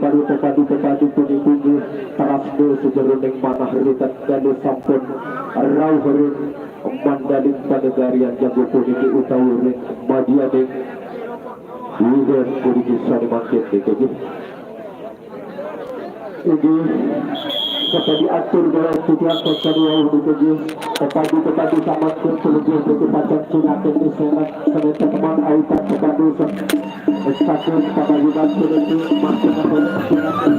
Pepadu puni Tarafdo sejeroning manah ritan galu sampun Rauhurun Mandalin Panegarian Jago puniki utawurin Madianing Yugen puniki sani makin dikegi Ini Kata diatur dalam tujuan kedua untuk Pepadu sama pun selebih untuk pacang sinatin di sana Sementara teman Aitan Pepadu Satu sama juga selebih masih akan sinatin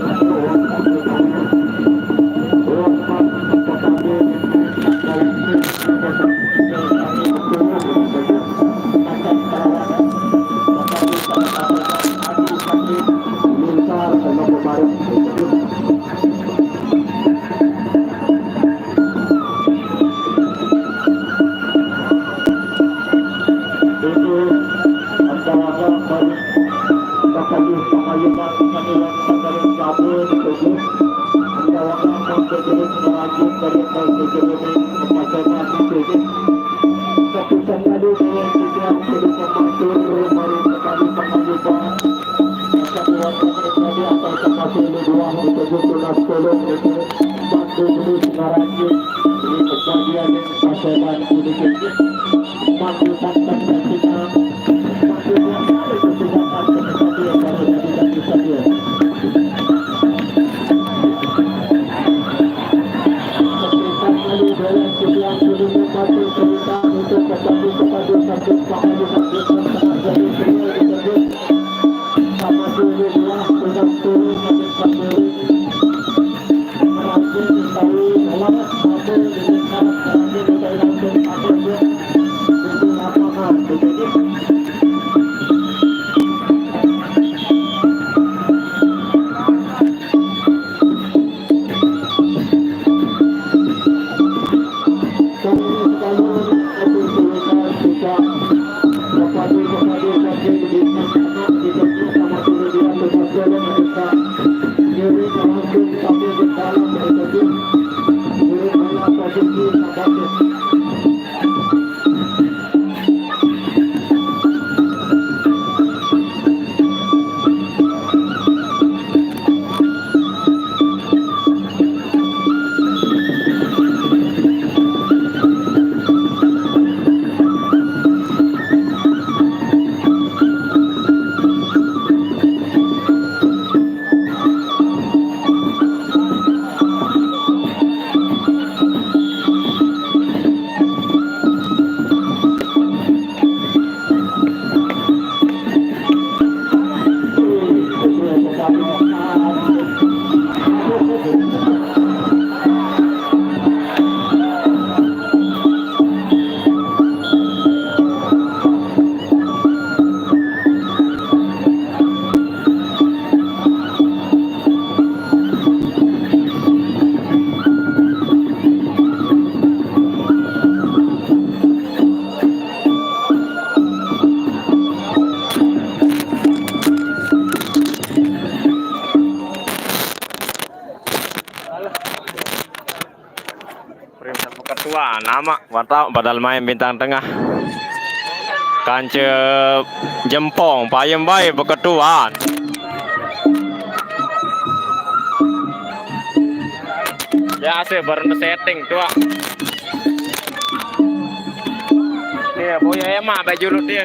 Ketua nama Warta badal main bintang tengah Kance Jempong payem bae beketuan ya ase bareng setting tua dia boya emak baju lu dia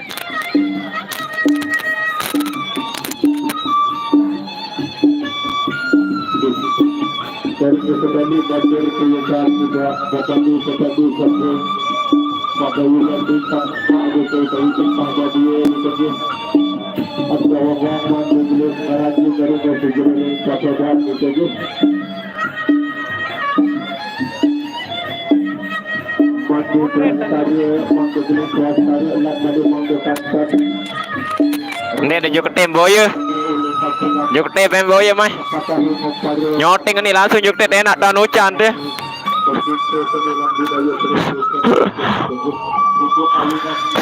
dari sekali banjir keluar juga Pepadu sampai pada bulan bintang ada kaitan pada dia itu ada orang belum lagi dari kejuaraan pasaran itu mandu tadi mandu keluar tadi Allah tadi mandu kasar ini ada juga temboy Jukte pemboy ya mah nyoting ini langsung jukte enak dan hujan deh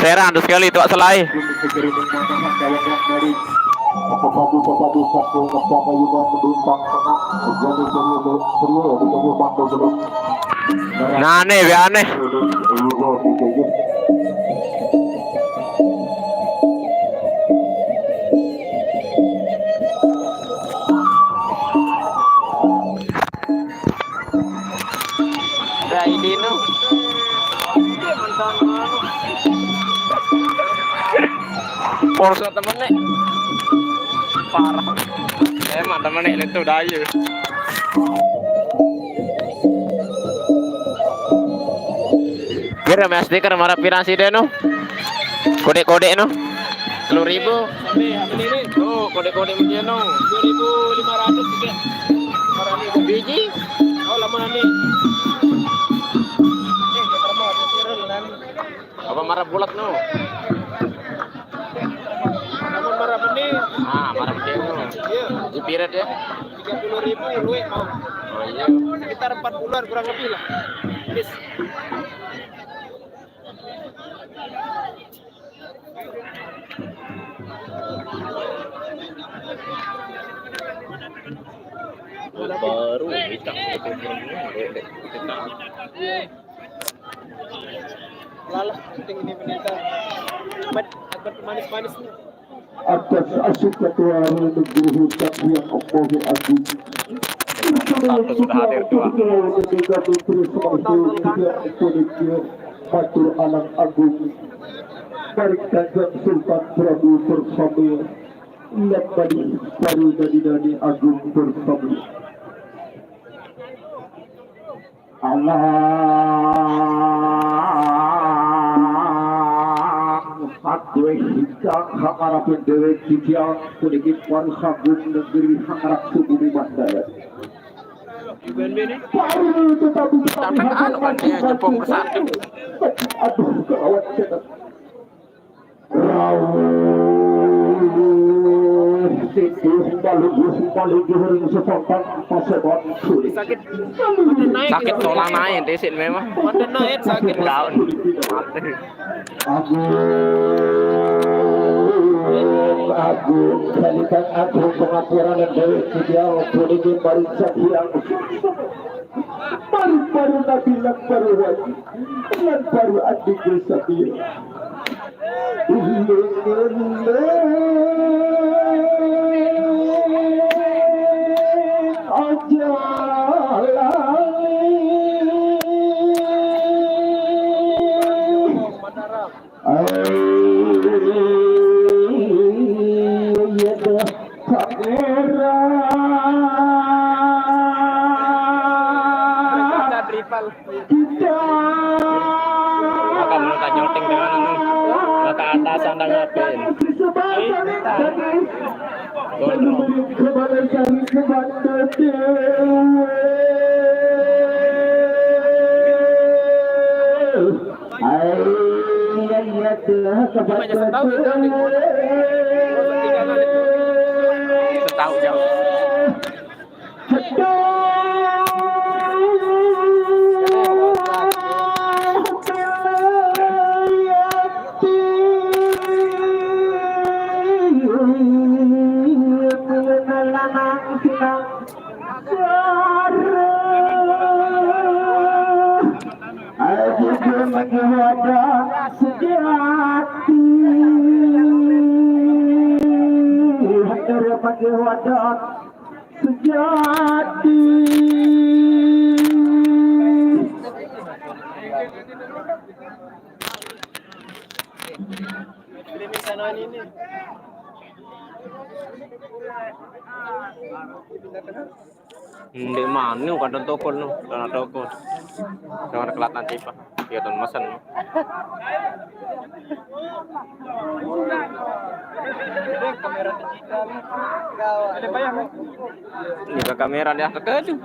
seran tuh sekali tuak selai nah aneh ya aneh Porsa temen nih. Parah. Emang temen nih itu daya. Kira mas stiker marah pirang sih deh no. Kode-kode no. 10.000. Oh, kode-kode dia no. 2.500 tiket. Biji. Oh, lama nih. Apa marah bulat no? Namun marah benih. Ah, marah benih no. Iya. Jipiret ya. 30.000 luwe mau. Oh iya. Sekitar 4 bulan kurang lebih lah. Bis. Baru kita lalah penting ini menita agak manis-manis nih atas asyik ketua negeri Sabtu yang Omohi Agung. Satu sudah hadir dua. Matur Alang Agung Barik Kanjeng Sultan Prabu bersama Lihat Badi Baru Dadi Agung bersama Allah Adwe hingga hangarapin dewe kikiang Kuniki paru sagung negeri hangarap subumi mandala baru tetapi jepung ke satu. Aduh kawat cetak Sakit tulang naik desit memang. Mandan naik sakit Daun. Agung kalikan agung pengapuran dan dewi ideal politik baru yang baru nabi dan baru wajib dan baru adik sabir Makan luka nyoting dengan anu. Luka atasan dan ngapain. Tahu jauh. Sejati Hindi mana kadang toko no, kadang toko. Jangan kelat nanti pak, dia tuh mesen. kamera digital ada bayar Ini ke kamera dia terkeju.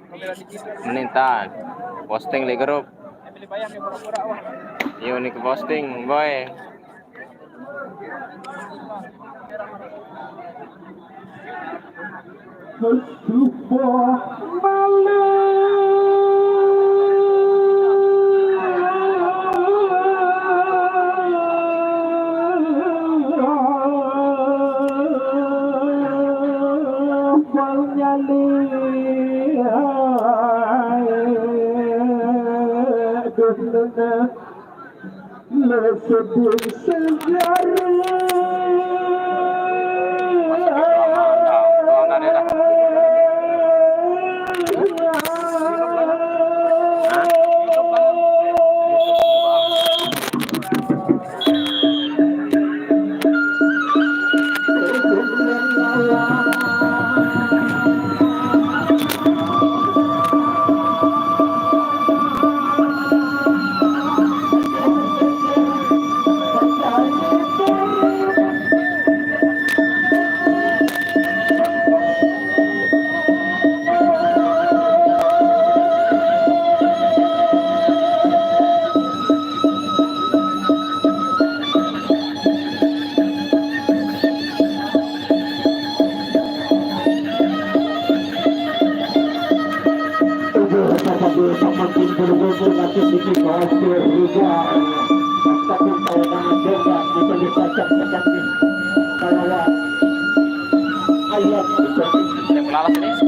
kamera digital Menintan, posting di grup. pilih bayar yang pura-pura wah Yo nih ke posting, boy. sebuah Lesebut sejarah Yang melalas ini.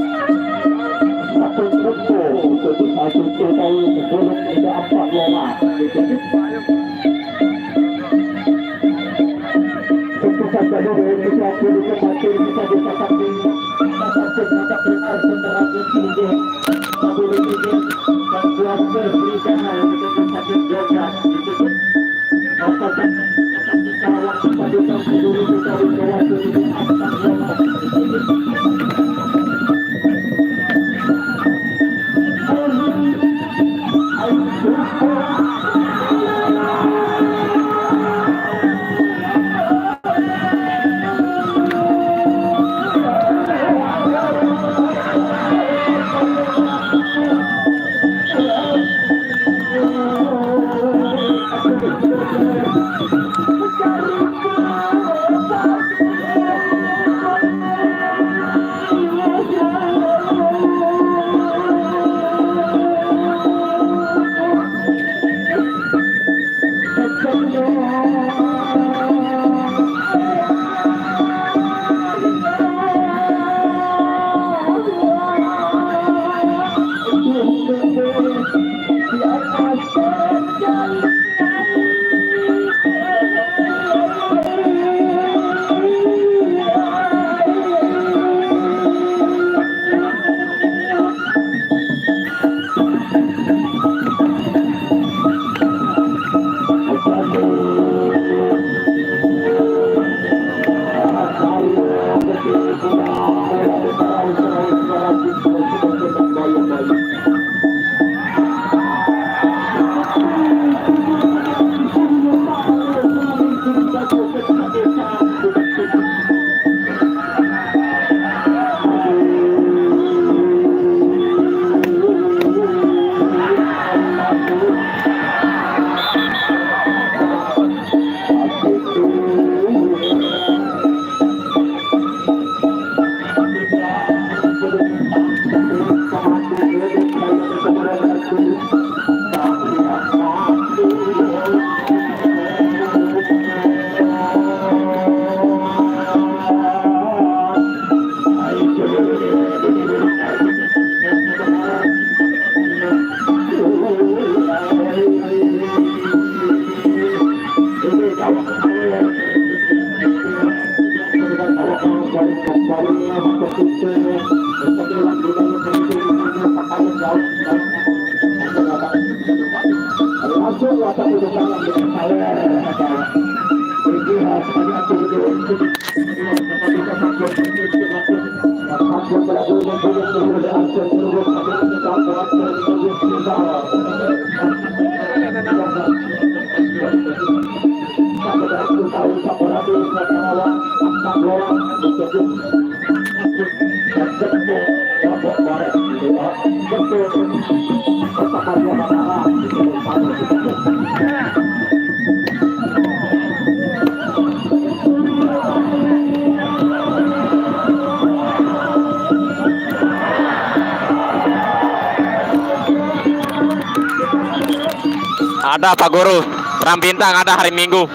Ada Pak Guru, Perang Bintang ada hari Minggu.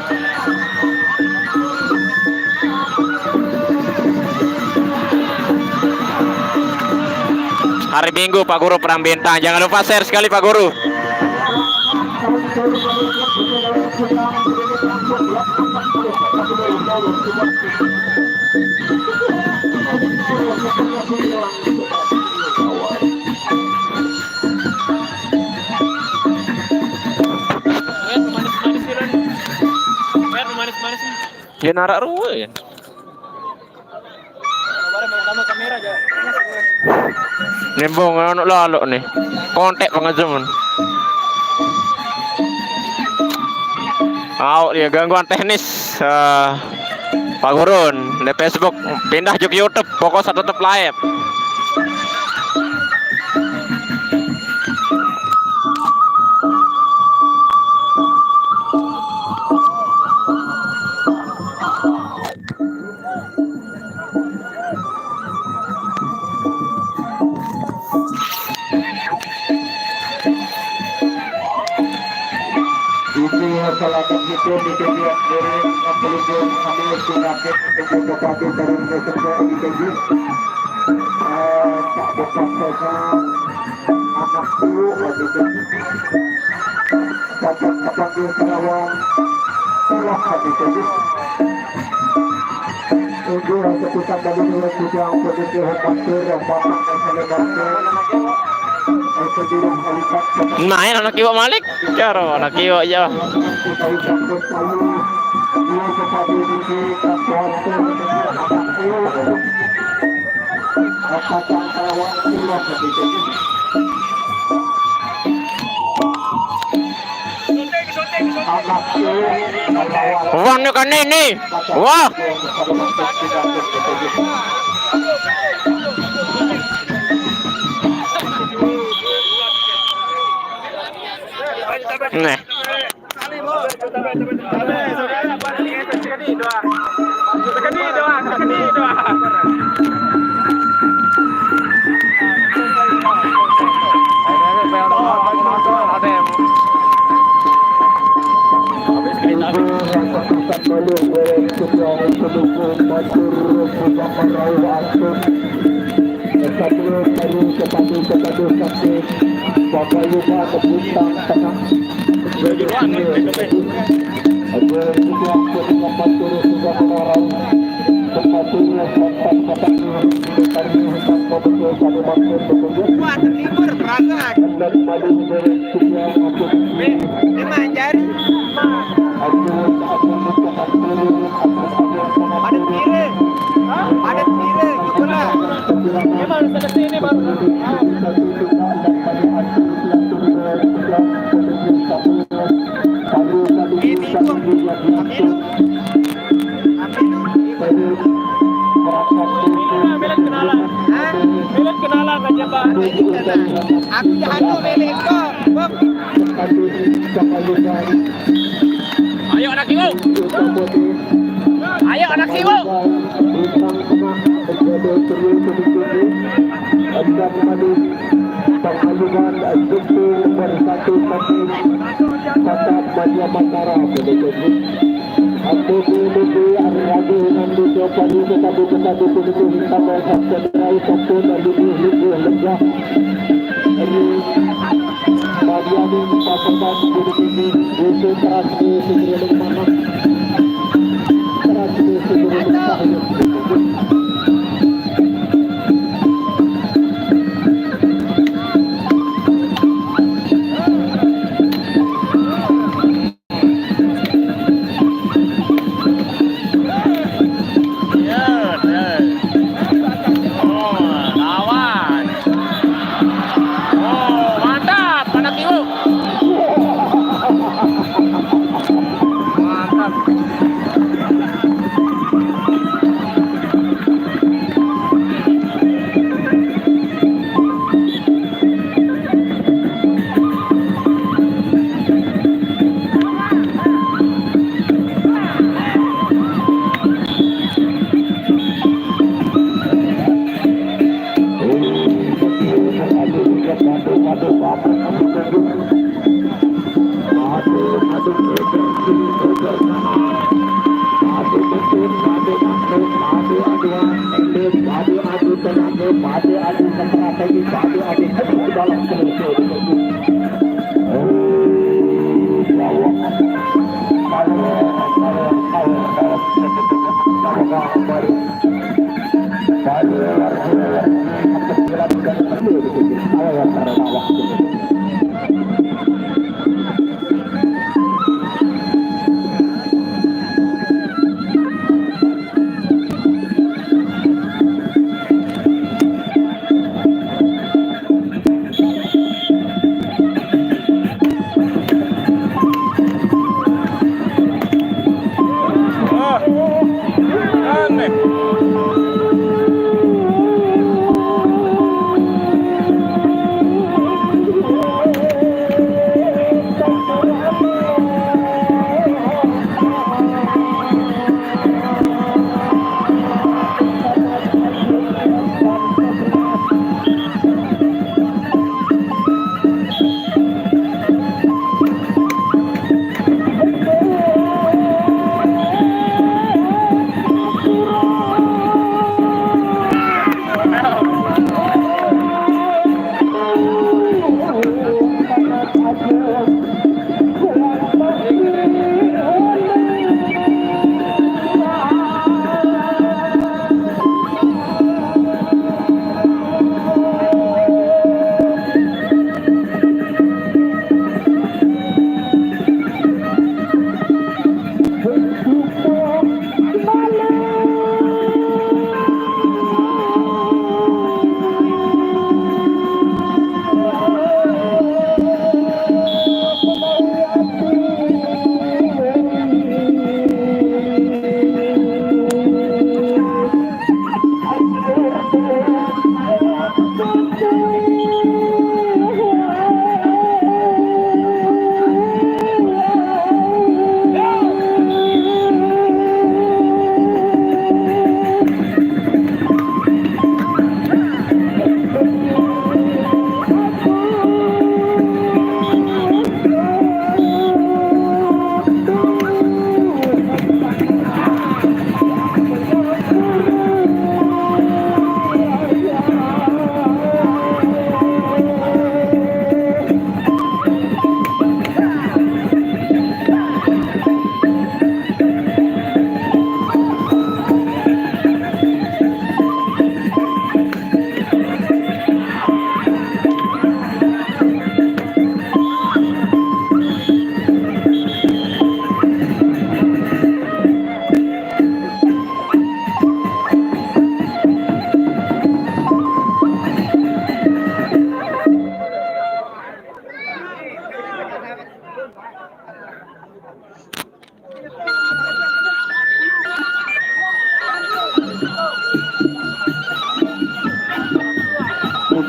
Hari Minggu Pak Guru Perang Bintang. Jangan lupa share sekali Pak Guru. Ya narak ruwe ya. kamera aja. Nimbong ano lalo nih. Kontek pengajaman. Dia gangguan teknis. Pak Gurun di Facebook pindah ke YouTube, pokok satu tetap live. Salah begitu di kegiatan dari pelibur ambil sinapit untuk kaki dari Indonesia di keji tak dapat saja anak dulu di keji dapat panggil Sarawang telah di keji untuk keputusan dari Indonesia yang posisi hampir yang patah dan selebarnya Main anak kiwa Malik, cara anak kiwa aja. Wah, ini kan ini. Wah. Nah. Bapak Yuba Bintang Tengah ada juga pendapat turun juga orang sepatunya kontak kontaknya dari hutan betul pada waktu betul. Wah, terlibur berangkat. Dan pada dari juga aku Manjar. ada kiri. Ada kiri, gitulah. Emang selesai ini baru. Aku jahat milik kok. Ayo anak ibu. Ayo anak ibu. Pengayuhan Jumbo bersatu kami Kasat Banyak Matara Aku dulu Aradu nanti coba di ketabu kudu hitam sabserai satu dari hidup lega ini bagian pasangan kudu ini itu keras di sekeliling mana keras di sekeliling mana.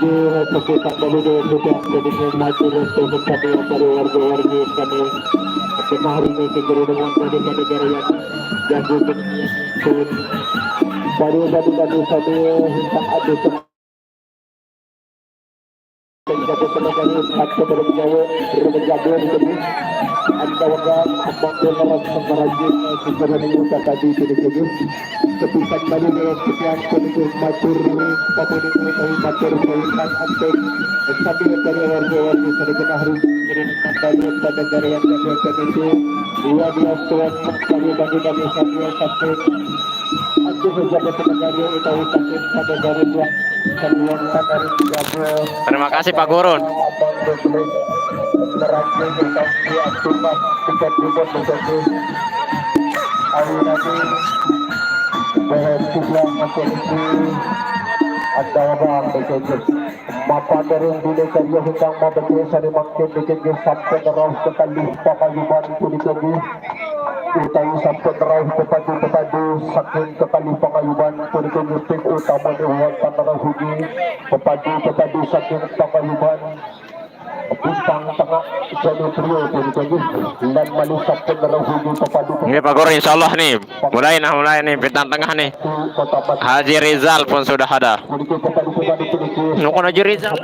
lagi sekitar dari sudah jadi maju untuk mencapai dari warga-warga kami hari ini segera dengan negara yang jago pun baru tadi kami hintang ada menjadi tenaga satu berjawa ini anda warga abang dolar semerajin segera dengan tadi ini kepisan balik dengan sekian penduduk matur pemudik tahu matur pelukan antek sambil dari warga-warga serta harus mengirimkan banyak pada negara yang jaga itu dua belas tuan bagi sambil satu aku pejabat negara tahu sakit pada negara yang keluarkan dari jago. Terima kasih Pak Gurun. Neraka kita diaktifkan kita tidak menjadi hari nanti berhentilah macam ini ada orang bekerja mapa dari dunia kerja hingga bekerja sari makin bekerja sampai terus kekali pakayuban itu dikerja utang sampai terus kepadu saking kekali pakayuban itu dikerja tim utama dewan panara huji kepadu saking pakayuban bintang tengah jadi trio itu dan manusia penerang hujan kepadu Ini Pak Guru insya Allah nih mulai nih bintang tengah nih Haji Rizal pun sudah ada. Nukon Haji Rizal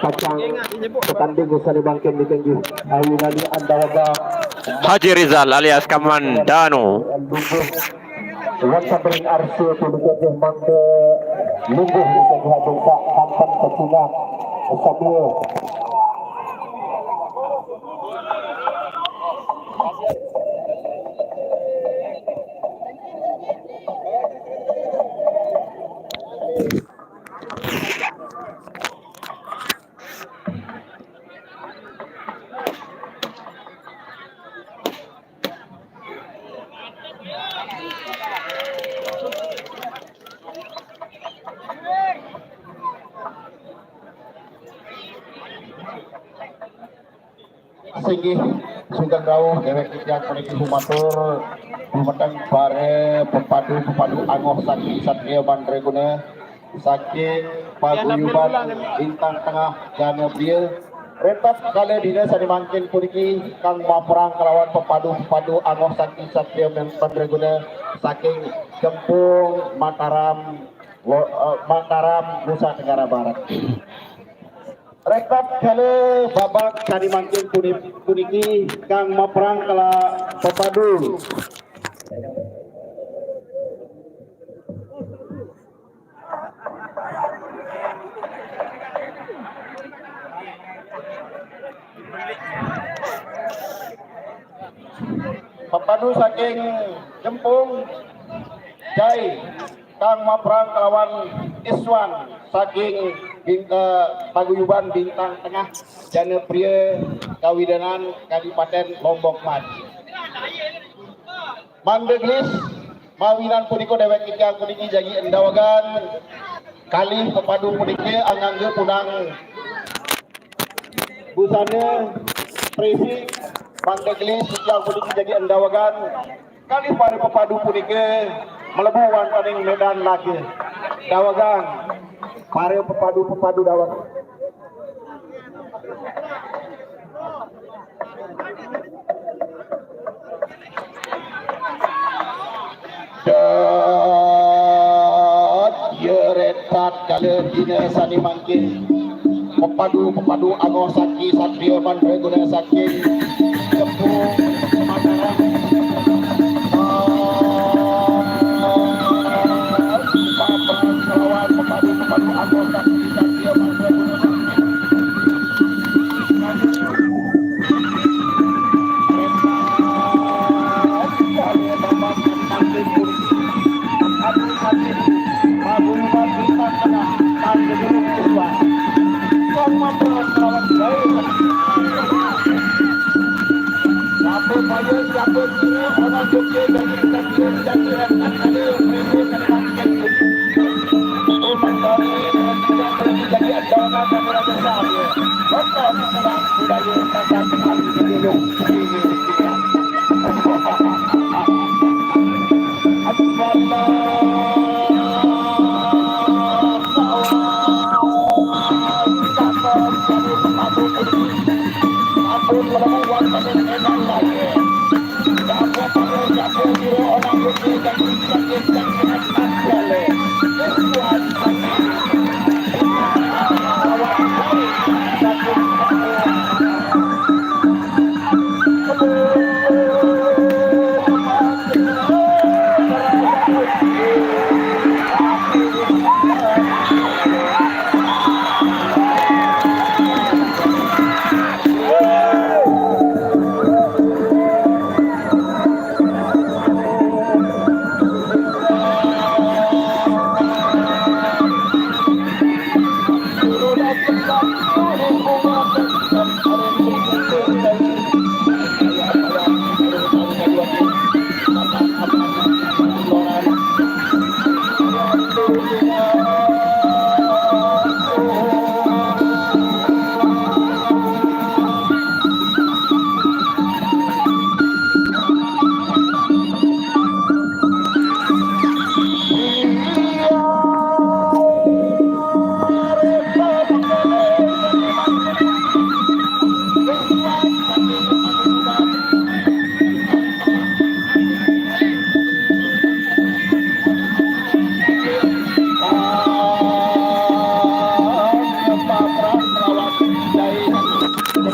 Haji Rizal alias Kamandano Wakabring arsi itu dikasih mangke lungguh dikasih habisa kampan kecina sambil singgi sudah jauh dewek yang memiliki humatur humatang bare pepadu angoh saking satria bandreguna saking paguyuban bintang tengah jana beliau rentas kali dina sari mangkin puniki kang maperang kelawan pepadu angoh saking satria bandreguna saking Kempung Mataram Nusa Tenggara Barat. Rekap kali babak cari mangkin puniki kang maperang kala pepadu saking Kempung Jai kang maperang kelawan Iswan saking paguyuban bintang tengah jana pria kawidanan Kabupaten Lombok Maju. Mandeglis mawinan puniko dewek kita puniki jagi endawagan kali pepadu puniki angangge punang busana presi Mandeglis yang puniki jagi endawagan kali pari pepadu puniki melebuhan paning medan lagi dawagan pare pepadu dawat yeretat kali dina sani mangkin pepadu angoh saki satria bandreguna saking Kempung Mataram pepadu angoh saki satria bandreguna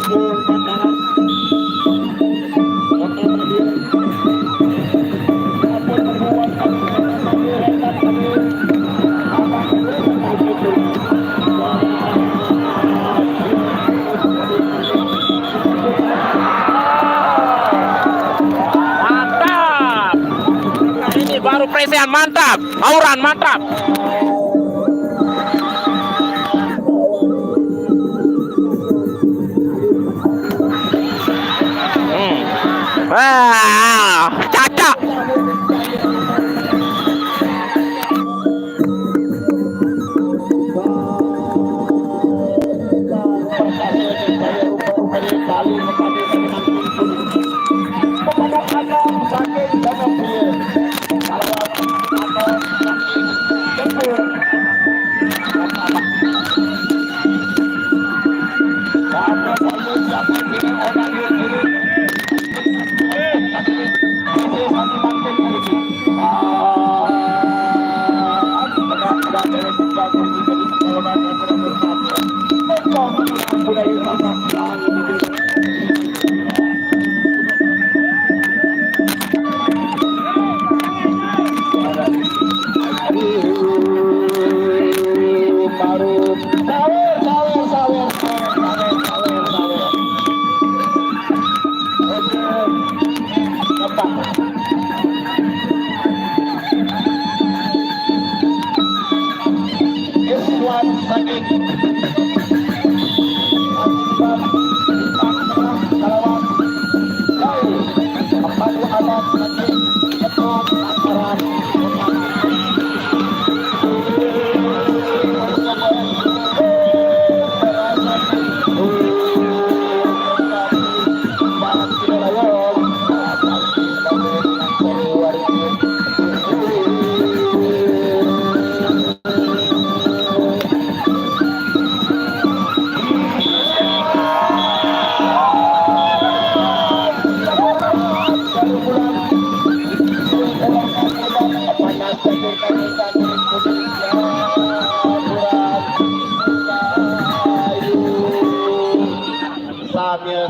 Mantap. Ini baru presian mantap. Auran mantap. Wah, Caca.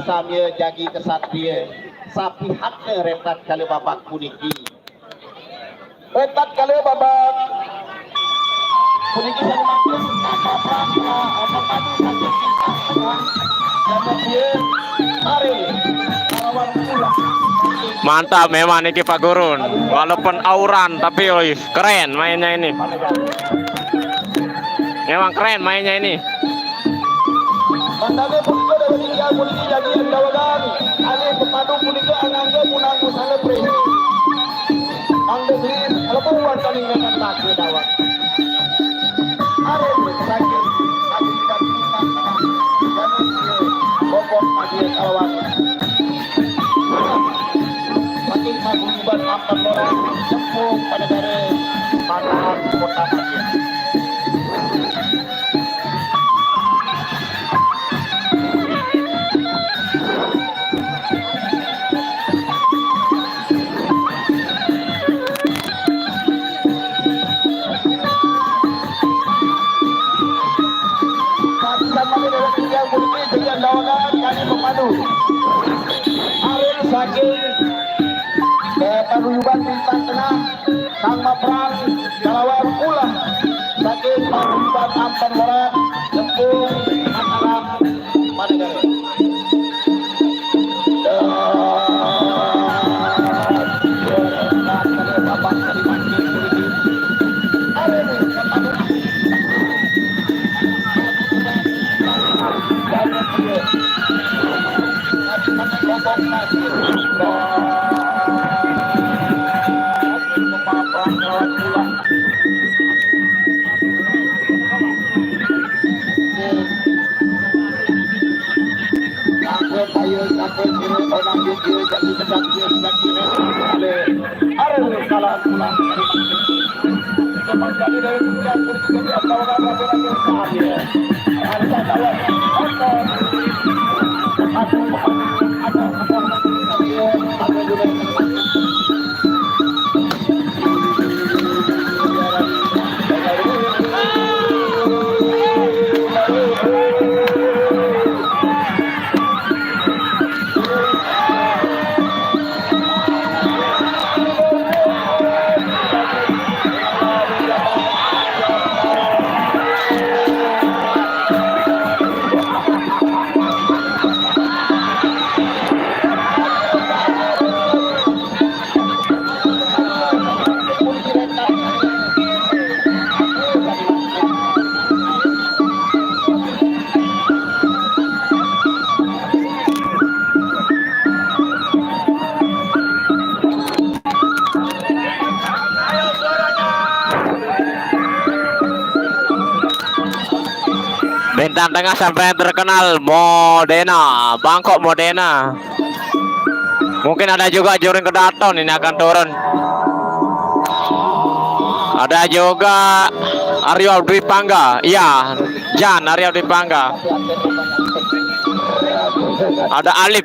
Sambil jagi kesatria sapi haknya retat kali babak puniki retat kali babak puniki sama makin apa padu sakit mari lawan pula. Mantap memang Niki Pak Gurun. Walaupun auran tapi oi, keren mainnya ini. Memang keren mainnya ini. Mandame puniko dari tiga puniki jadi dawagan. Ale pepadu puniko angangge munang musale pre. Angge bin kalau buat kali dengan tak dawag. Are sakit aku tidak bisa. Bobot pagi awak. Makin mabuban akan orang sempung pada dari panahan kota Madiun. Saking paguyuban bintang tenang Kang Maprang Kalawar Ulah saking paguyuban Ampan Barat Jempung Mataram Madagare Bintang tengah sampai yang terkenal Modena, Bangkok Modena. Mungkin ada juga Juring Kedaton ini akan turun. Ada juga Aryo Dwi Pangga. Iya, Jan Aryo Dwi Pangga. Ada Alip.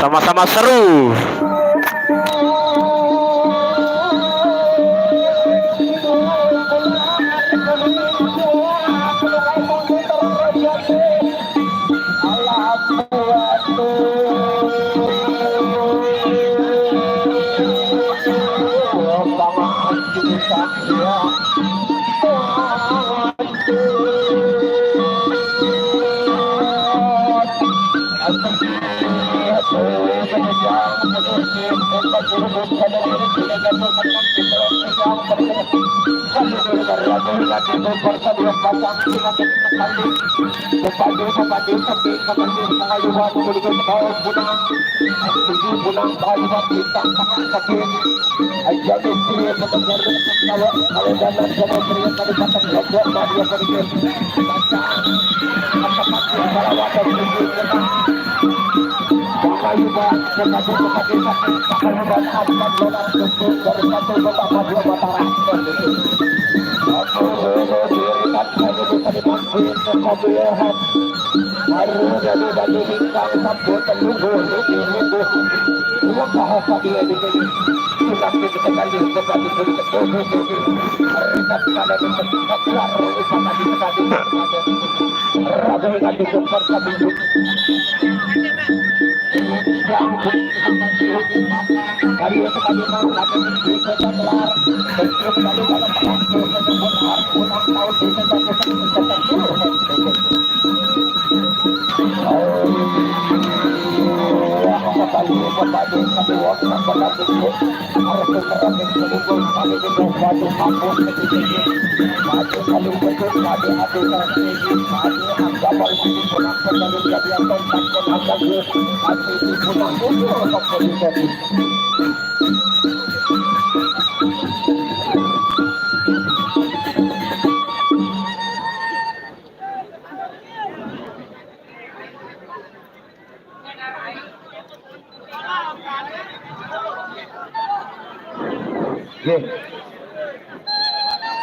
Sama-sama seru.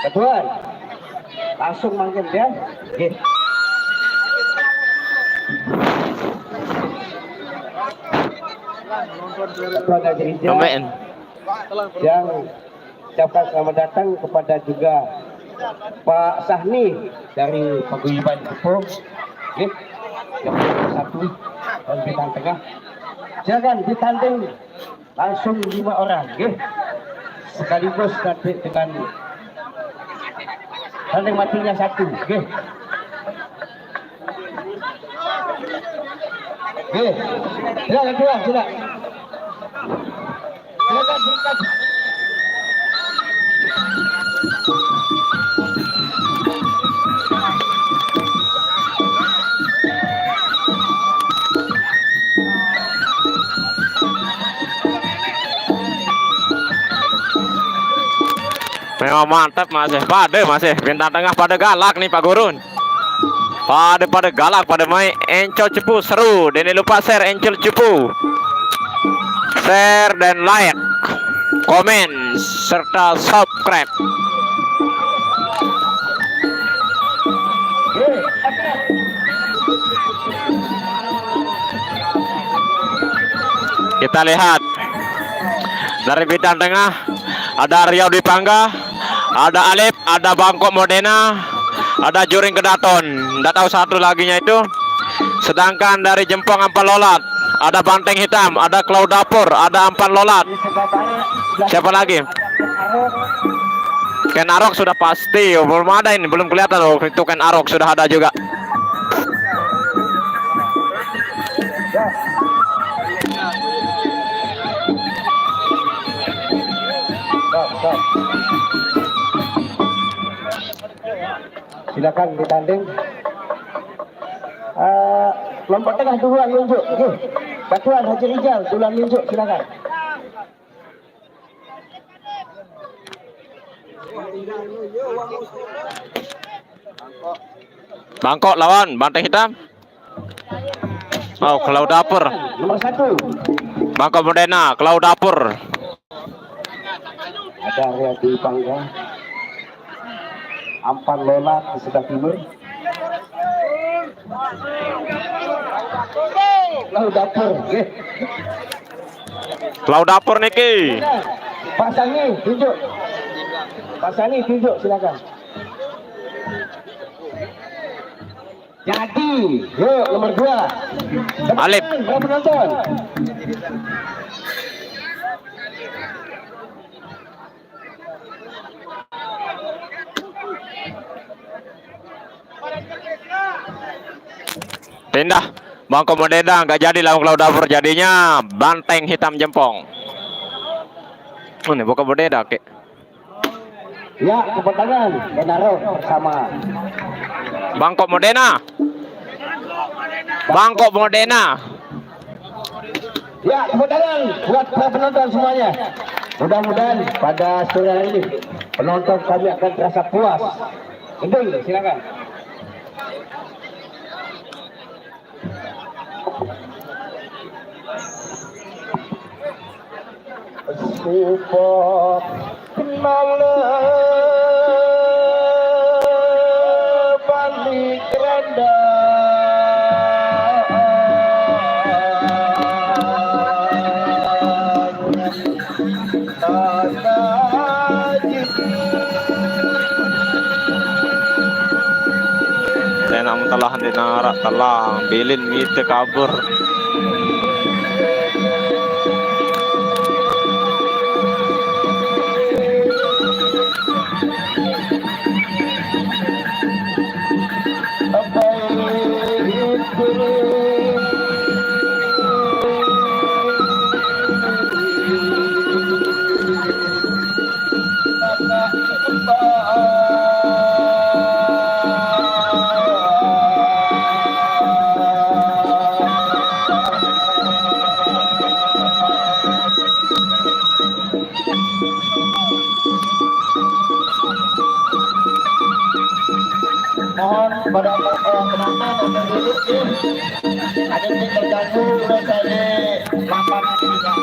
Ketua, langsung manggil dia. Kepada gereja yang ucapkan selamat datang kepada juga Pak Sahni dari Paguyuban Jepang, yang satu dan bintang tengah. Jangan ditanding langsung 5 orang, sekaligus nanti dengan tanding matinya 1, silakan silakan silakan. Memang mantap masih bintang tengah pada galak nih Pak Gurun. Pada galak pada main Encol Cepu seru. Dan jangan lupa share Encol Cepu, share dan like, komen serta subscribe. Kita lihat dari bintang tengah ada Riau Dwi Pangga, ada Alip, ada Bangkok Modena, ada Juring Kedaton. Nggak tahu satu laginya itu. Sedangkan dari Jempong Ampan Lolat, ada Banteng Hitam, ada Cloud Dapur, ada Ampan Lolat. Siapa lagi? Ken Arok sudah pasti. Oh, belum ada ini, belum kelihatan. Oh, itu Ken Arok sudah ada juga. Silakan ditanding. Kelompok tengah duluan nunjuk. Batuan Haji Rijal duluan nunjuk, silakan. Bangkok lawan Banteng Hitam. Oh, Cloud Dapur. Nomor 1. Bangkok Modena, Cloud Dapur. Ada Riau Dwi Pangga, Ampan Lolat di sebelah timur. Cloud Dapur. Cloud Dapur niki. Pak Sani tunjuk. Pak Sani tunjuk, silakan. Jadi, yuk nomor 2. Alip. Berapa penonton? Pindah. Bangkok Modena nggak jadi lawan Cloud Dapur, jadinya Banteng Hitam Jempong. Ini bukan Modena, Kek. Ya, tepuk tangan. Benaro bersama. Bangkok Modena. Bangkok Modena. Ya, tepuk tangan buat para penonton semuanya. Mudah-mudahan pada sore hari ini penonton kami akan terasa puas. Gendul, silakan. Support kenal balik renda. Saya nak telah dinarak telah bilin mite kabur. Mohon pada penonton untuk duduk, ada yang terganggu dari lapangan juga.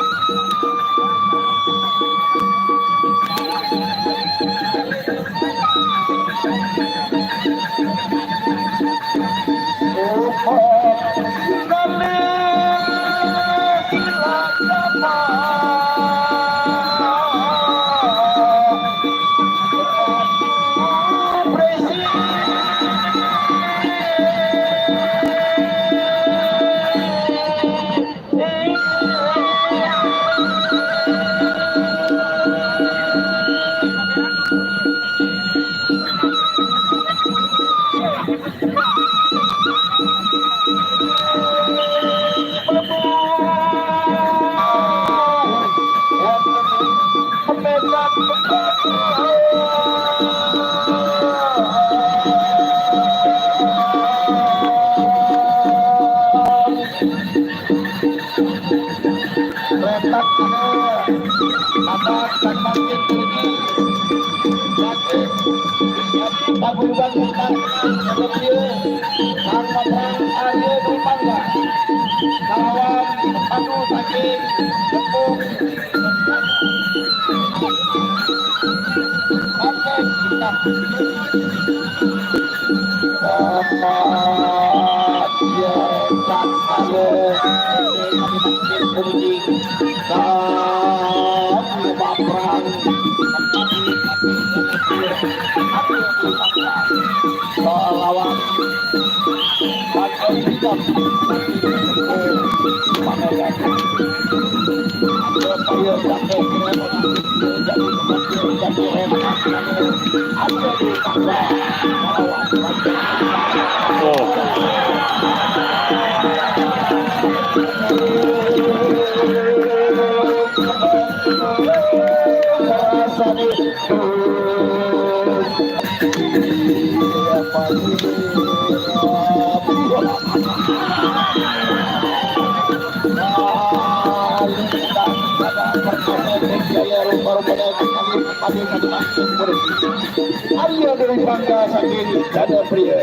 Arya dari Bangga Saking Dada Pria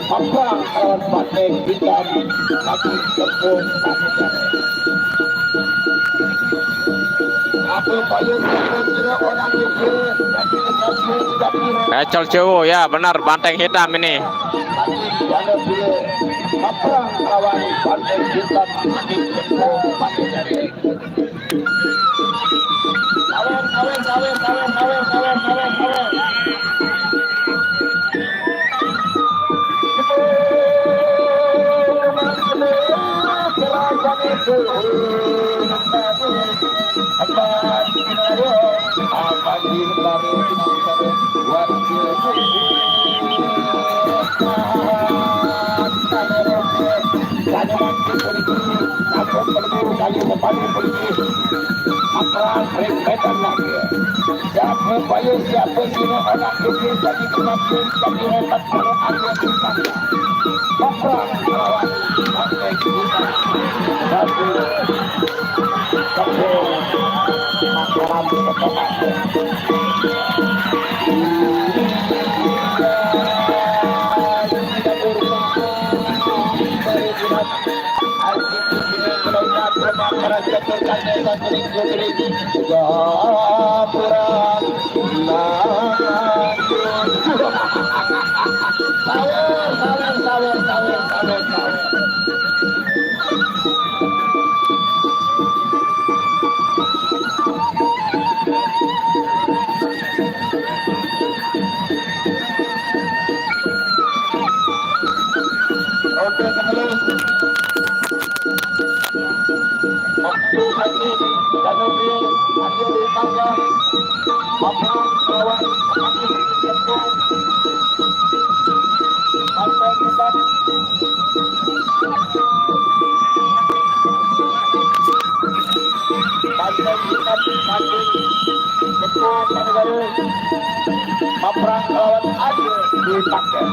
Paprang Kawan Pateng Hitam Kaki Tepung Apa payung kira orang itu Ecol cowok ya, benar banteng hitam ini. Dada Pria Paprang Kawan Pateng Hitam Kaki Tepung Kawan. Siapa sini orang kecil jadi kemasin jadi hebat kalau aku bisa Bapak lawan sampai kita satu Maprang lawan aja dipakai.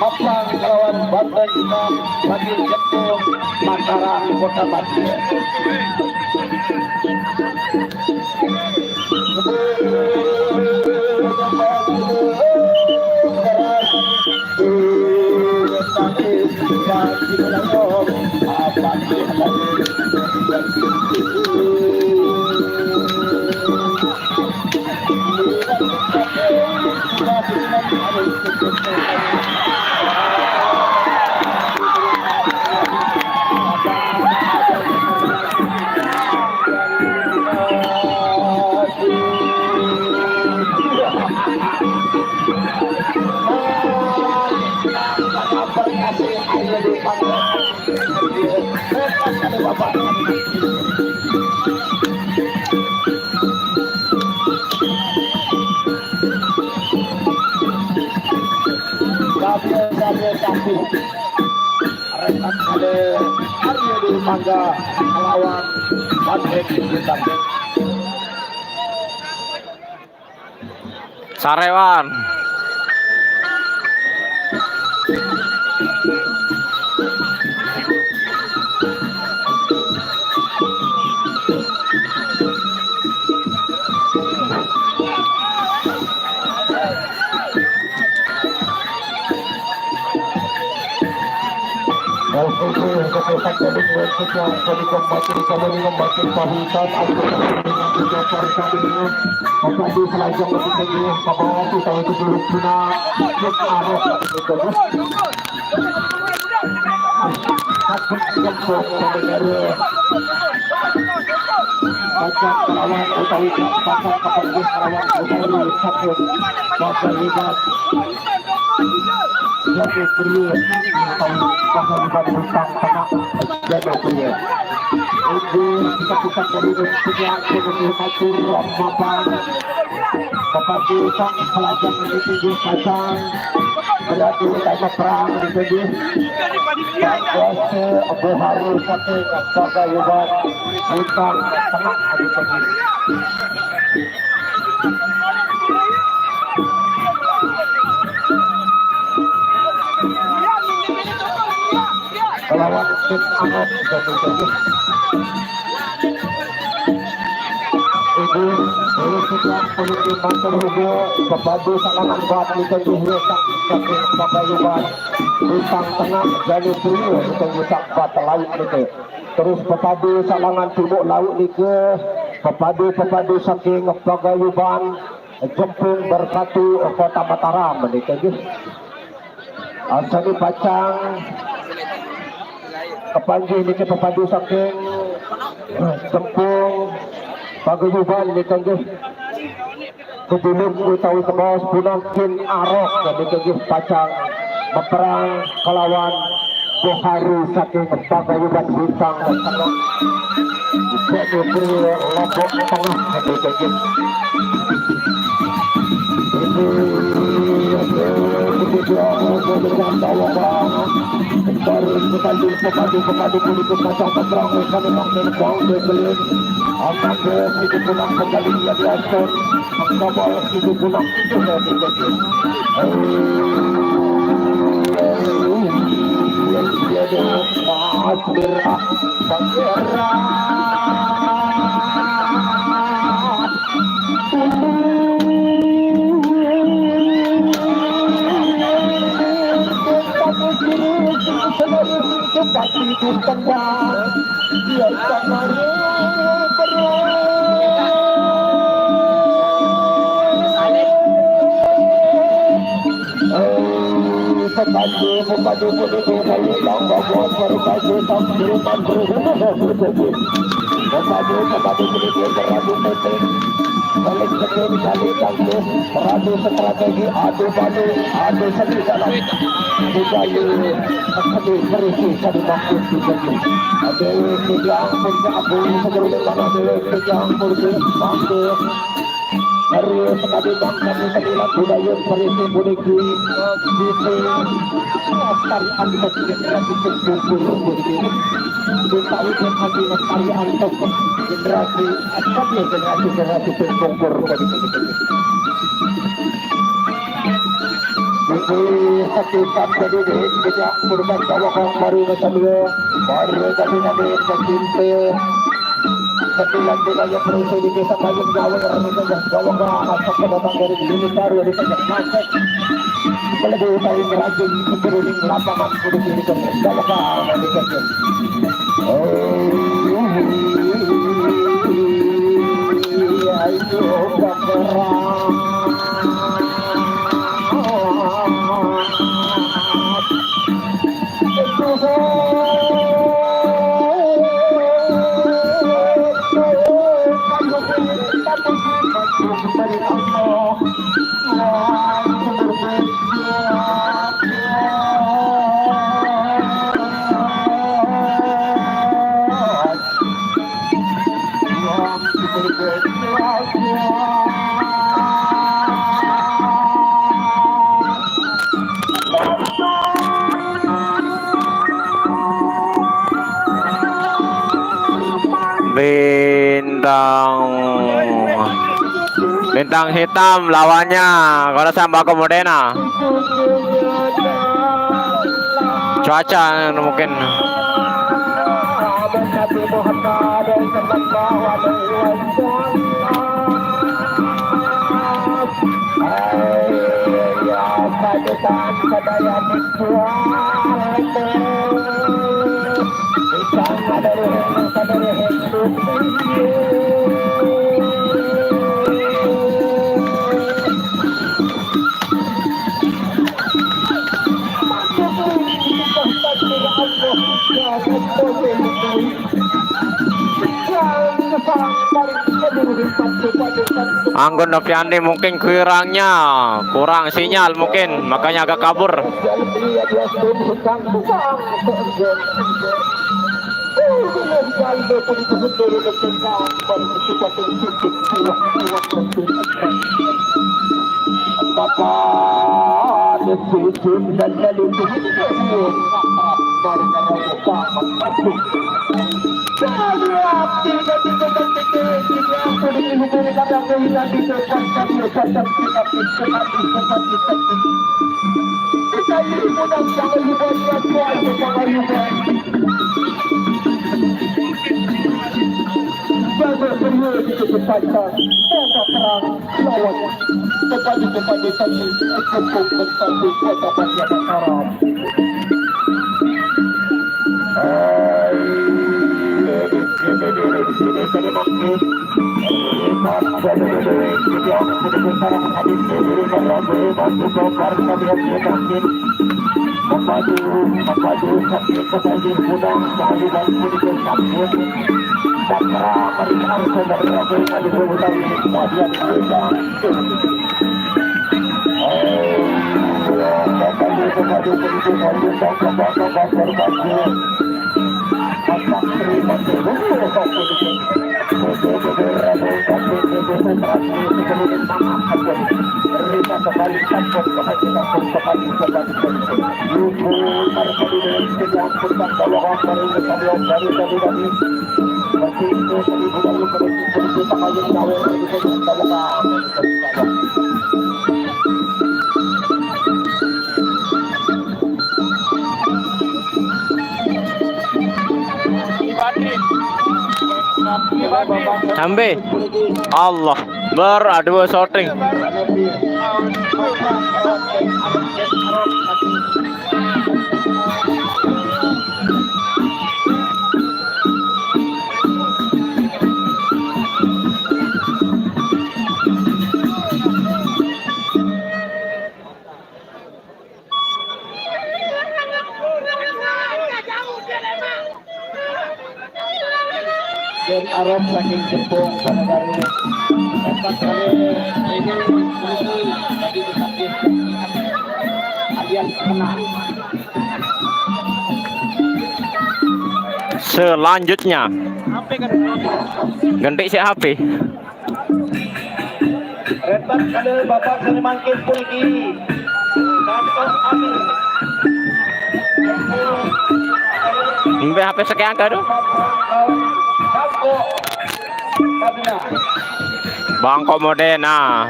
Maprang lawan Banteng Hitam bagi Jepung Mataram Kota Batu. Arya di Pangga ada Bapak Tapi rekan ada Arya di Pangga melawan Patrick Bintang. Sarewan. Kepadu sangat buat kita dihiasan tapi pagayuban bintang tengah jadi priyo kita busak bat laut itu terus kepadu salangan timur laut ni ke kepadu saking pagayuban jempung berkatu kota Mataram menika nggih asal pacang kepanji ni ke kepadu saking jempung pagayuban menika nggih kedulung utawi kebos punangkin arok jadi kegih pacang berperang kelawan Boharu saking pagayuban bintang tengah jadi beri lombok tengah jadi kegih kepadu kulit kacang keterang kami makin bau berkelin akan itu pulang kembali lagi asal kabel itu pulang sudah dikasih strategi adu badu adu seni dalam budaya seni berisi seni maksud ada yang punya aku sebelum ada yang punya maksud hari sekali bangsa sembilan budaya berisi budiki itu tarian generasi kultur ditahui dengan tarian generasi asal generasi kultur setiap jadi tidak merupakan kawakan baru nasional baru kami nabi bercinta setiap wilayah perlu di desa Bayung Jawa yang menjadi kawakan asal datang dari militer yang dipegang masuk lebih utama merajin seluruh lapangan produksi di kawakan nasional ayo berperang Bintang Bintang hitam lawannya Gorasan Bako Modena. Cuaca mungkin. Nabi Muhammad sallallahu alaihi wasallam. Ya padukan sadaya nikmat. Isang sadaya hidup. Anggun Noviandi mungkin kurang sinyal mungkin makanya agak kabur. Sampai Allah beradu shooting. Dan Arab saking Jepang pada dari 4 kali ini bagi disakit alias menang. Selanjutnya ganti si HP. Retak kali Bapak Seniman Pulki Dato' Amir. Mbak HP sekian kado. Bangko Modena.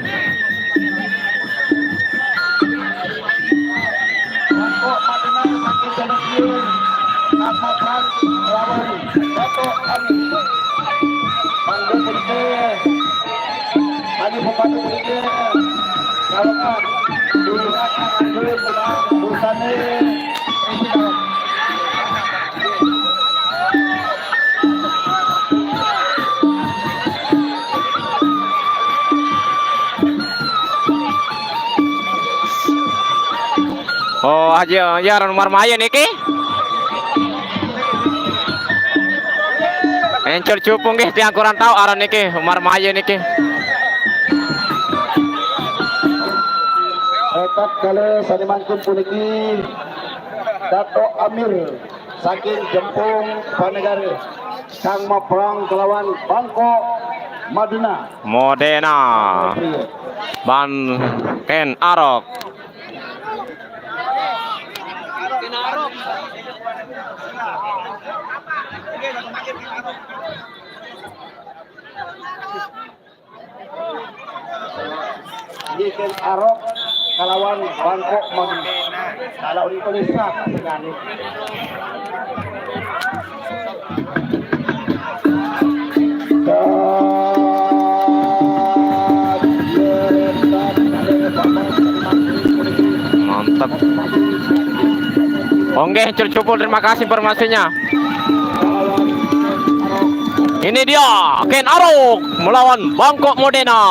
Oh aja ya nomor maya niki. Encur cupung nggih tiang kurang tahu aran niki nomor maya niki. Retak kali Seniman Pulki Dato' Amir saking Jempung Panegari Kang Maprang kelawan Bangko Madinah Modena. Ban Ken Arok. Jikin Arok kalawan Bangkok Modena. Kalau Indonesia penyanyi. Mantap. Oke, Cupul, terima kasih informasinya. Ini dia Ken Arok melawan Bangkok Modena.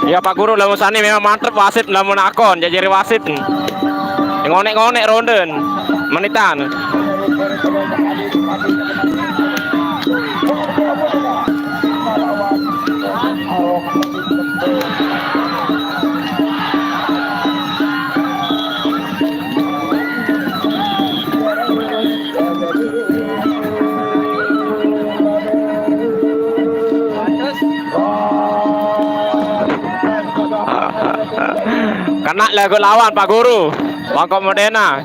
Ya Pak Guru lamun sani memang mantep wasit lamun akon jadi wasit. Ngonek-ngonek ronden menitan. Kena lagu lawan Pak Guru Bangkok Modena.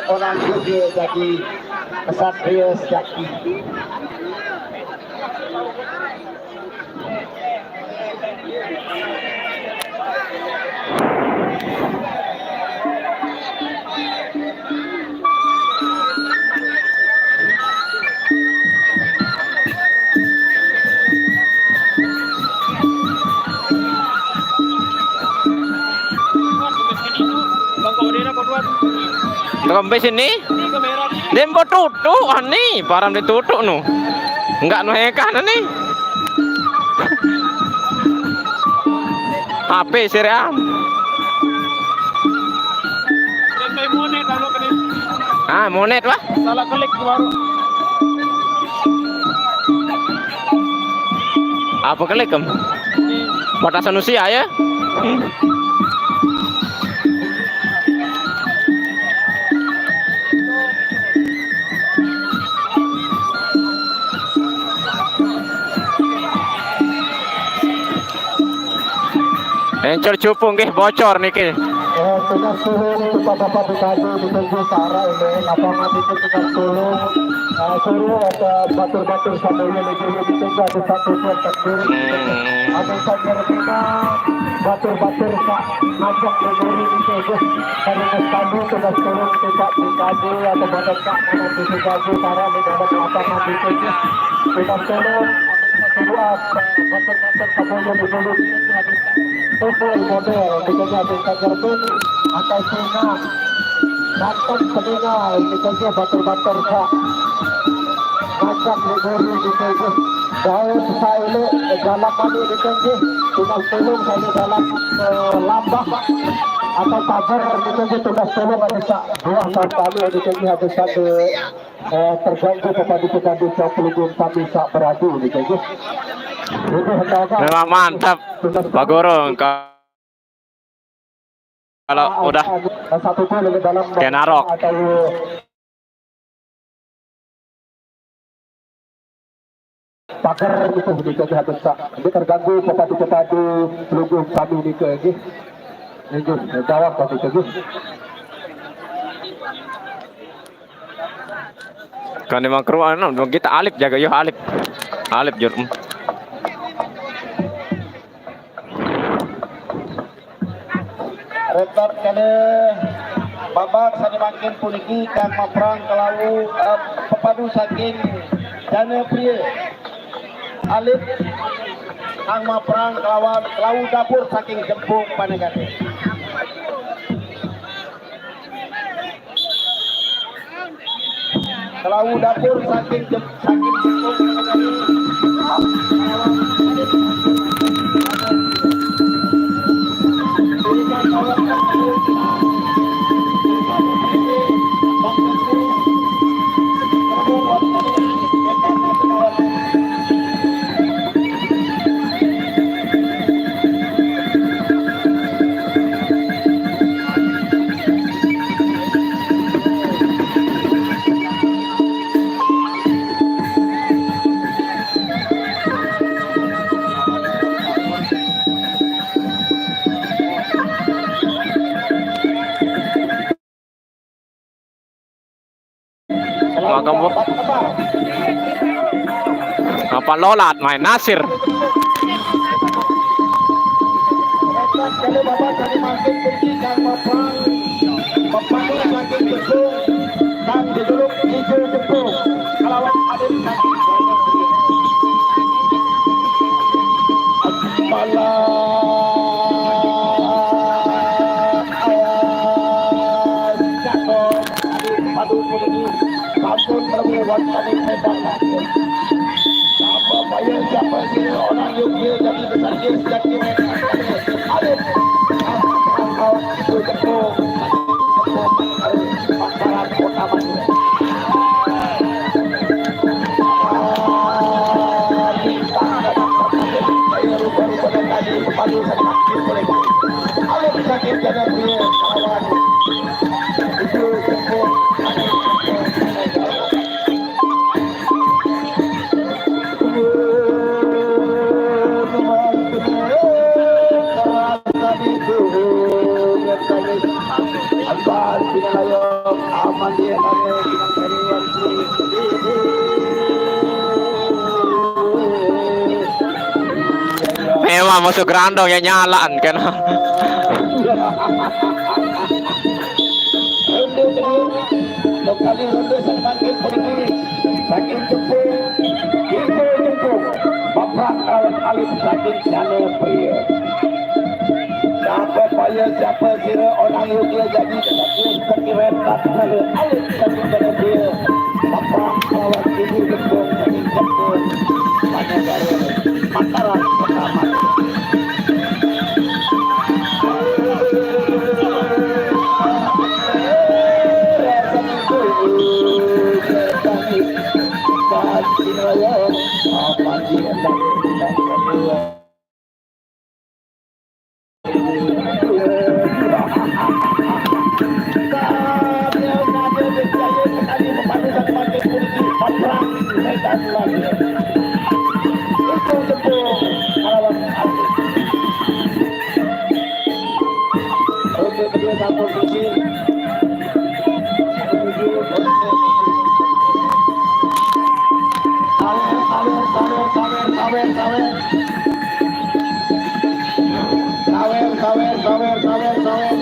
Orang Gede jadi Kesatria Sejati. Sampai sini, dia mau tutup, ani, barang ditutup nu, enggak nu hekan ani. HP seriam. Ah, monet wah. Salah klik baru. Apa klik kamu? Batasan usia ya? Encor cupung ke bocor nih ke. Tugas suruh Bapak Bupati ditunggu Sarah ini lapangan itu tugas suruh ada batur-batur sambil lebih ditunggu ada satu buat takdir ada saja kita batur-batur ngajak negeri itu karena kami tugas suruh tidak dikaji atau badan tak mana dikaji Sarah di dalam lapangan itu tugas suruh kedua batur-batur sambil lebih Topol model dikerja Kajarpun atau singa datang seninga dikerja batur-batur kak macam negeri dikerja jauh saya dalam mandi dikerja tugas tolong saya dalam lambah atau kabar dikerja tugas tolong ada dua kali dikerja ada satu terganggu kepada pelindung kami tak beradu dikerja. Memang mantap Pak Guru kalau udah kayak narok pagar itu dikerja besar ini terganggu kepada pelindung kami dikerja ini jawab tadi kerja kan memang keruan kita alip jaga yo alip jurum Rektor kene babak sani makin puniki kang maprang kelawu pepadu saking dana pria alif ang maprang kelawu dapur saking jempung panegate kelawu dapur saking jempung kamu. Apa lolat main Nasir. Kalau bapak tadi masuk pergi kang Mapang saking Jepung kang duduk hijau Jepung kalawan adik saking sampun terlewat adik hebat siapa sih orang Yogyo jadi besar jadi mereka adik itu Jepung pasaran kota Bandung Memang masuk gerandong ya nyalaan kan. Lokali ronde semakin pergi saking Jepung hijau Jepung bapak kawan alim saking sana pria siapa payah siapa kira orang Yogyo jadi seperti rentak lalu alim saking sana pria bapak kawan ibu Jepung saking Jepung pada baru Mataram pertama.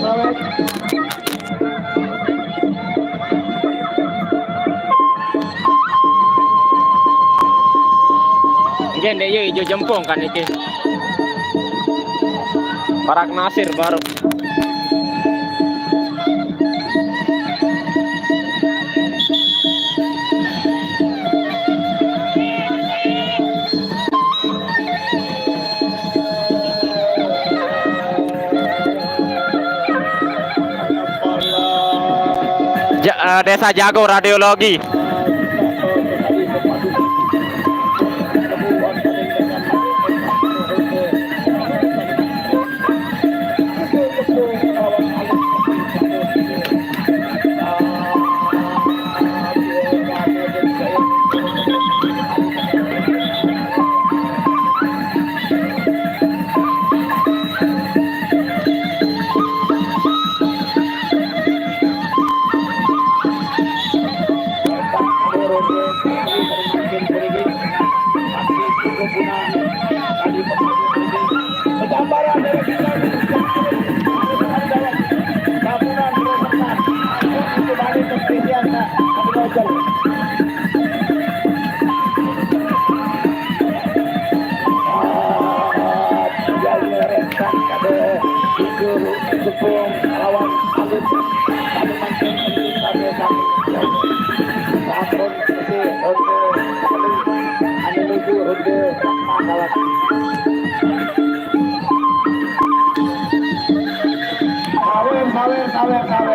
Sawer. Gen dia hijau jempong kan iki. Parak Nasir baru. Desa Jago Radiologi.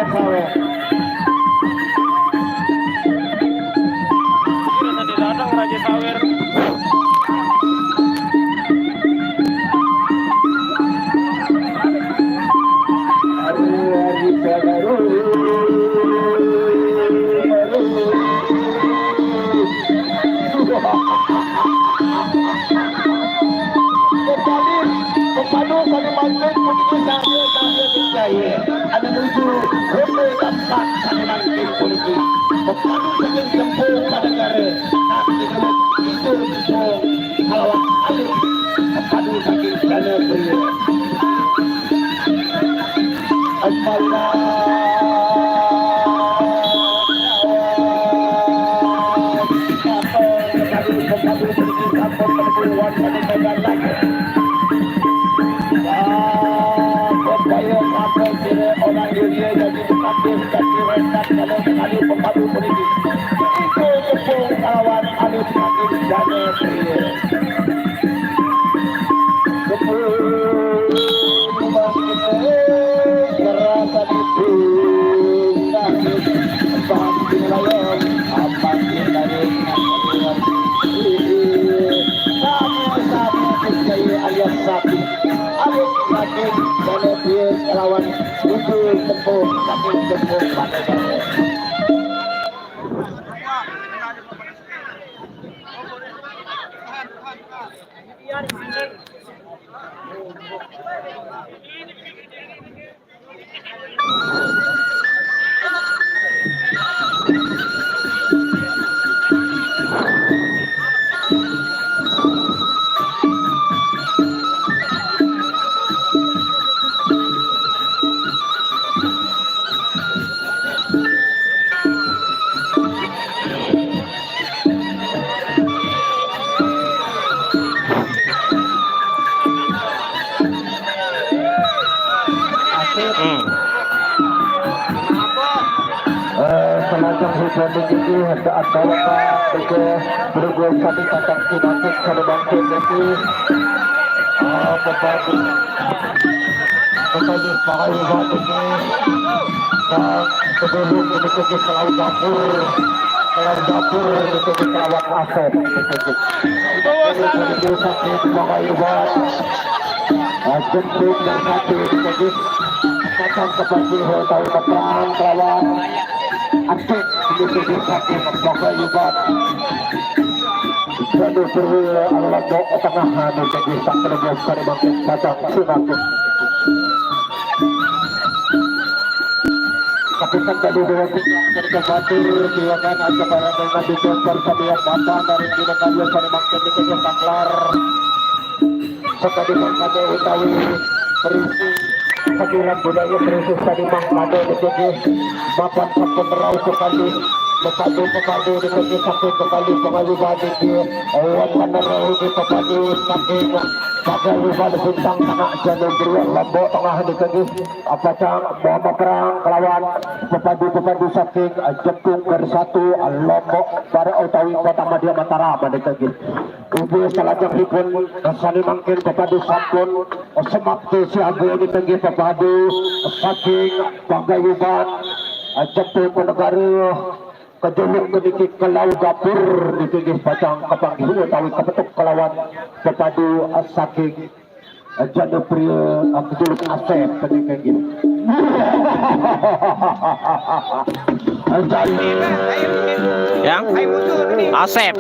Sawer. Tadi datang Raja Sawer. Ada menuju Ronde Empat Saniman King Polisi Pepadu Teging Jempung Kadangare Nanti kamu itu Halawat Alif Pepadu Teging Dana Pria orang dunia jadi takdir kaki rendah kalau sekali pepadu politik itu tepung kawan alif makin jana pria tepung kerasa ditinggal pasti layang apa kita sama-sama percaya alias sapi alif makin jana pria lawan itu tepung makin tepung pada jana semacam hujan tinggi saat kawasan juga berbuat satu kacang sinapis kalau bangkit lagi pepadu pakai ubat ini dan sebelum ini ke selalu dapur itu di kelawat aset itu sakit pakai ubat jemput dan sakit jadi kacang kepala tahu keperang kelawat aset itu sakit pakai ubat jadi perlu adalah doa tengah hati jadi sakit dari bangkit kacang sinapis Kapitan tadi dua ketika batur silakan aja para dengan dikontor sabian bapak dari tidak kaya pada maksud dikenya saklar sekali mangkade utawi berisi hadiran budaya berisi tadi mangkade dikenya bapak sampun merau sekali pepadu dikenya sakit sekali pengayu badi dia awan menerau di pepadu sakit bagai pada bintang tengah jalur dua lombok tengah dikegi apa cang bawa perang kelawan pepadu saking jepung bersatu lombok pada utawi kota Madya Mataram dikegi ubi selajang hipun sani mangkin pepadu sampun semakti siaga dikegi pepadu saking bagai jepung negara kejolok sedikit kelau dapur dikegis pacang kepanggi utawi kepetuk kelawan pepadu saking jana pria kejolok asep sedikit yang asep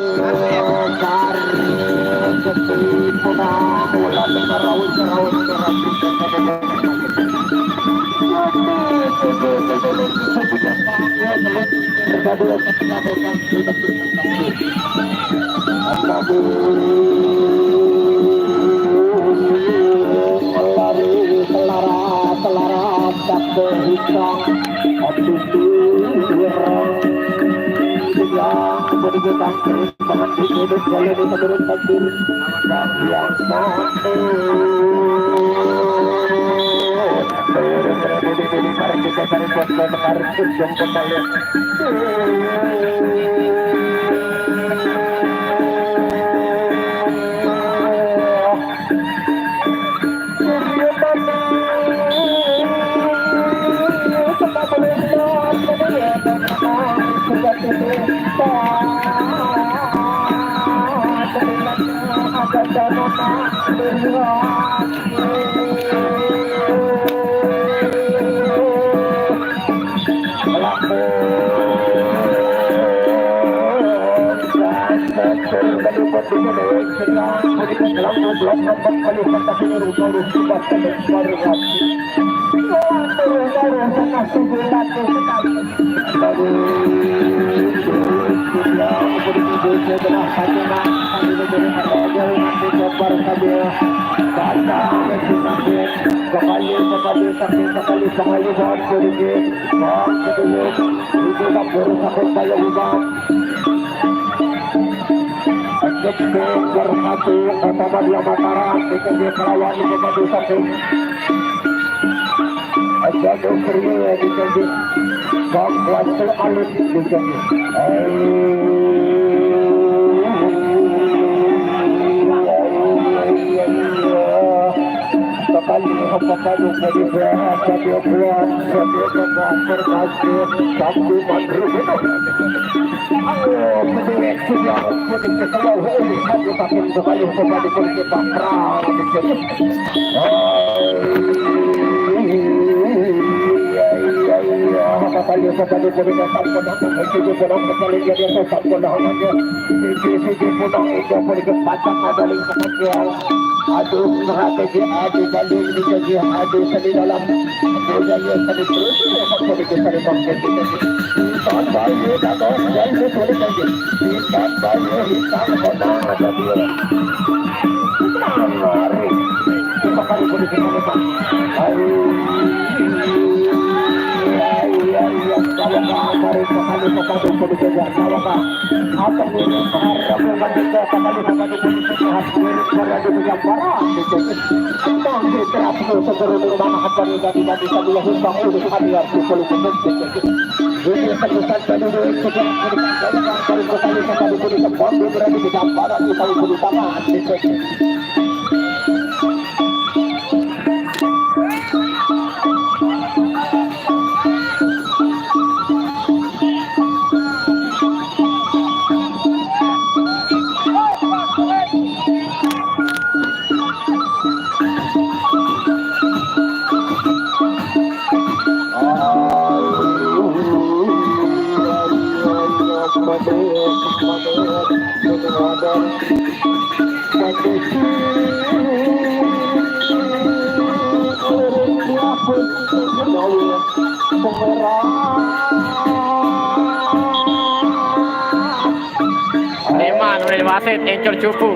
Neman udah wasit encur cupu.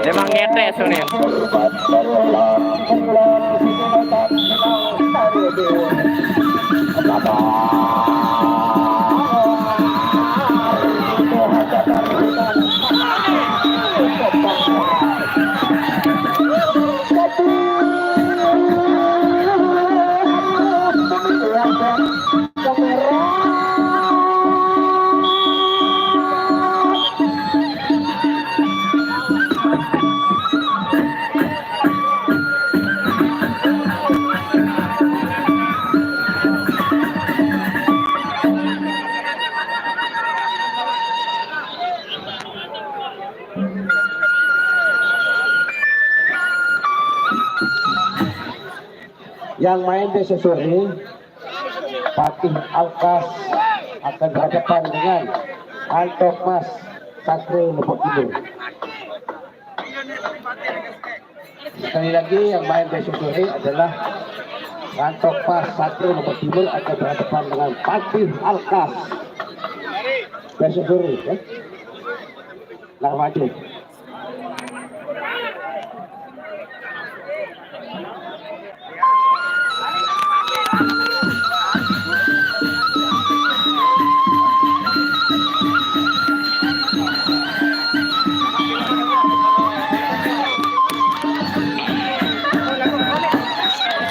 Emang ngetes Sunil. Yang main besok sore Fatih Alkas akan berhadapan dengan Antok Mas Satrio Lombok Timur. Sekali lagi yang main besok sore adalah Antok Mas Satrio Lombok Timur akan berhadapan dengan Fatih Alkas besok sore ya. Nah maju.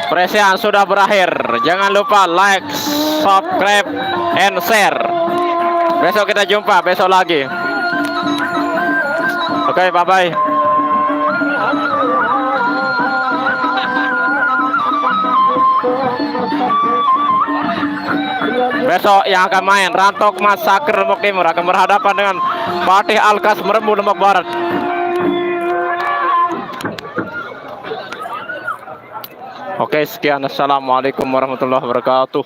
Presian sudah berakhir. Jangan lupa like, subscribe, and share. Besok kita jumpa, besok lagi. Oke, bye-bye. Besok yang akan main Rantok Massacre Lombok Timur akan berhadapan dengan Fatih Alkas Merembu Lombok Barat. Oke, sekian. Assalamualaikum warahmatullahi wabarakatuh.